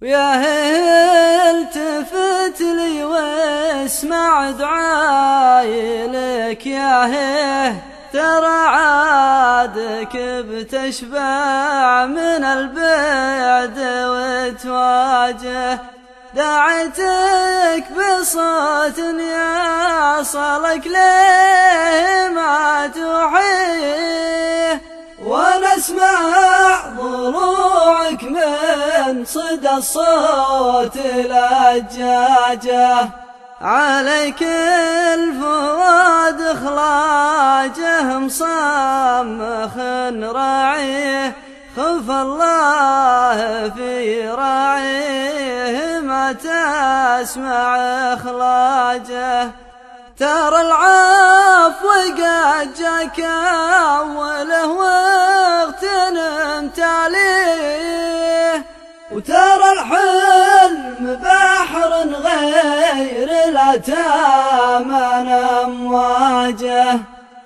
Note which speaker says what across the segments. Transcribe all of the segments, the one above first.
Speaker 1: ويا هي التفت لي واسمع دعاي لك يا هي، ترى عادك بتشبع من البعد وتواجه. دعيتك بصوت يصلك ليه ما توحيه، وانا اسمع ضلوعك من صدى الصوت لجاجه. عليك الفؤاد اخلاجه مصمخ راعيه، خف الله في راعيه ما تسمع اخلاجه. ترى العفو قد جاك اوله واغتنمت عليه، وترى الحلم بحر غير لا تامن امواجه،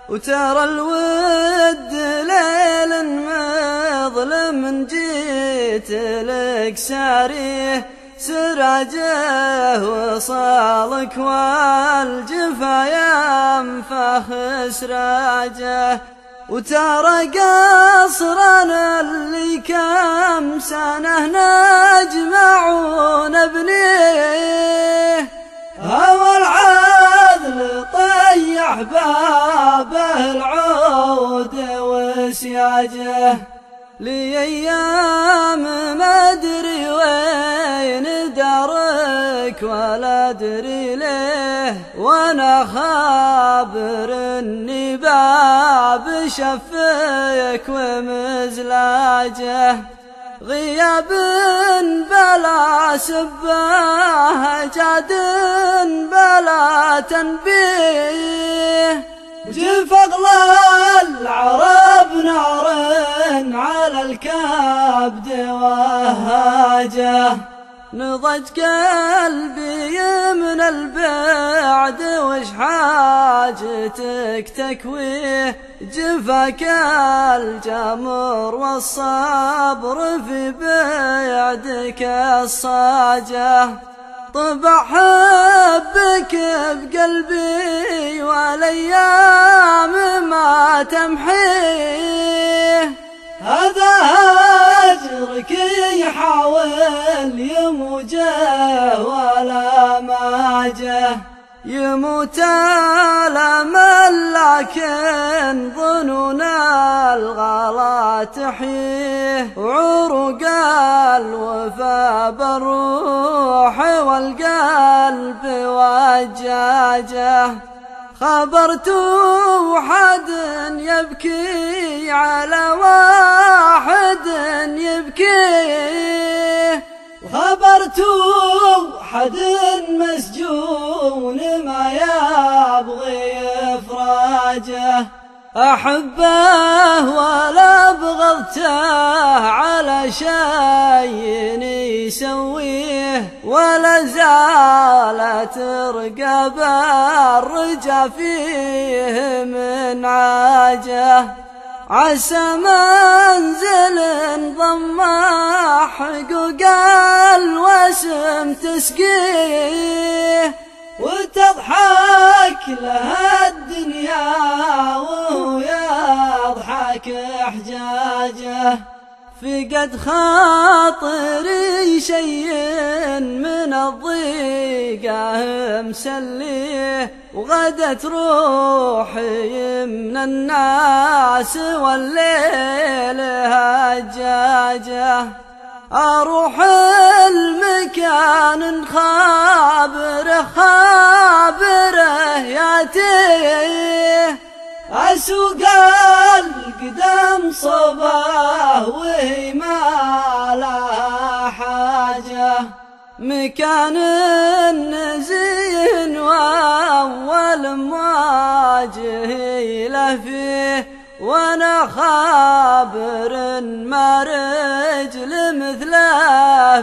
Speaker 1: وترى الود ليل مظلم جيت لك ساريه، سراجه وصالك والجفا ينفخ سراجه. وترى قصرنا اللي كم سنة نجمع ونبنيه، هوى العدل طيح بابه العود وسياجه. لي ايام ما ادري وين دارك ولا ادري ليه، وانا خابر اني باب شفيك ومزلاجه. غياب بلا سباه، جاد بلا تنبيه، جف اغلى العرب نار على الكبد وهاجه. نضج قلبي من البعد وش حاجتك تكويه، جفاك الجمر والصبر في بعدك الصاجه. طبع حبك بقلبي والايام ما تمحيه، هذا هجرك يحاول يموجه ولا ماجه. يموت الامل لكن ظنون الغلا تحييه، وعروق الوفا بالروح والقلب وجاجه. خبرت واحد يبكي على واحد يبكيه، وخبرت واحد مسجون ما يبغي افراجه. احبه ولا بغضته على شيء يسويه، ولا زالت رقب الرجا فيه من عاجه. عسى منزل ضم حقوق الوسم تسقيه، وتضحك لها الدنيا وهو يضحك احجاجه. فقد خاطري شيء من الضيقة مسليه، وغدت روحي من الناس والليل هجاجه. اروح المكان خابره ياتيه، اسوق القدم صباه وهي ما لها حاجه. مكان نزين واول مواجه له فيه، وانا خابر ما رجل مثله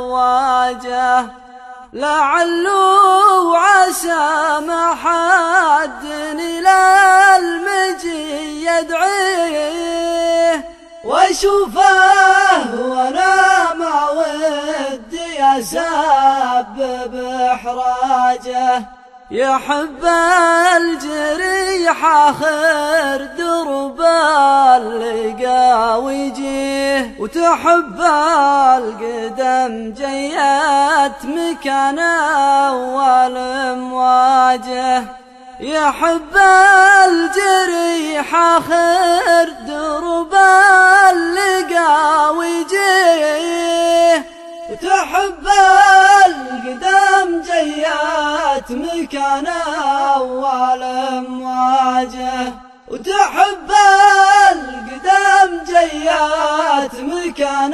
Speaker 1: بدواجه. لعله عسى ما حد الى المجي يدعيه، واشوفه وانا ما يسبب إحراجه. يحب الجريح آخر درب اللقا ويجيه، وتحب القدم جيت مكان أول مواجه. يحب الجريح آخر درب اللقا ويجيه، وتحب القدم جيت مكان أول مواجه. وتحب القدم جيت مكان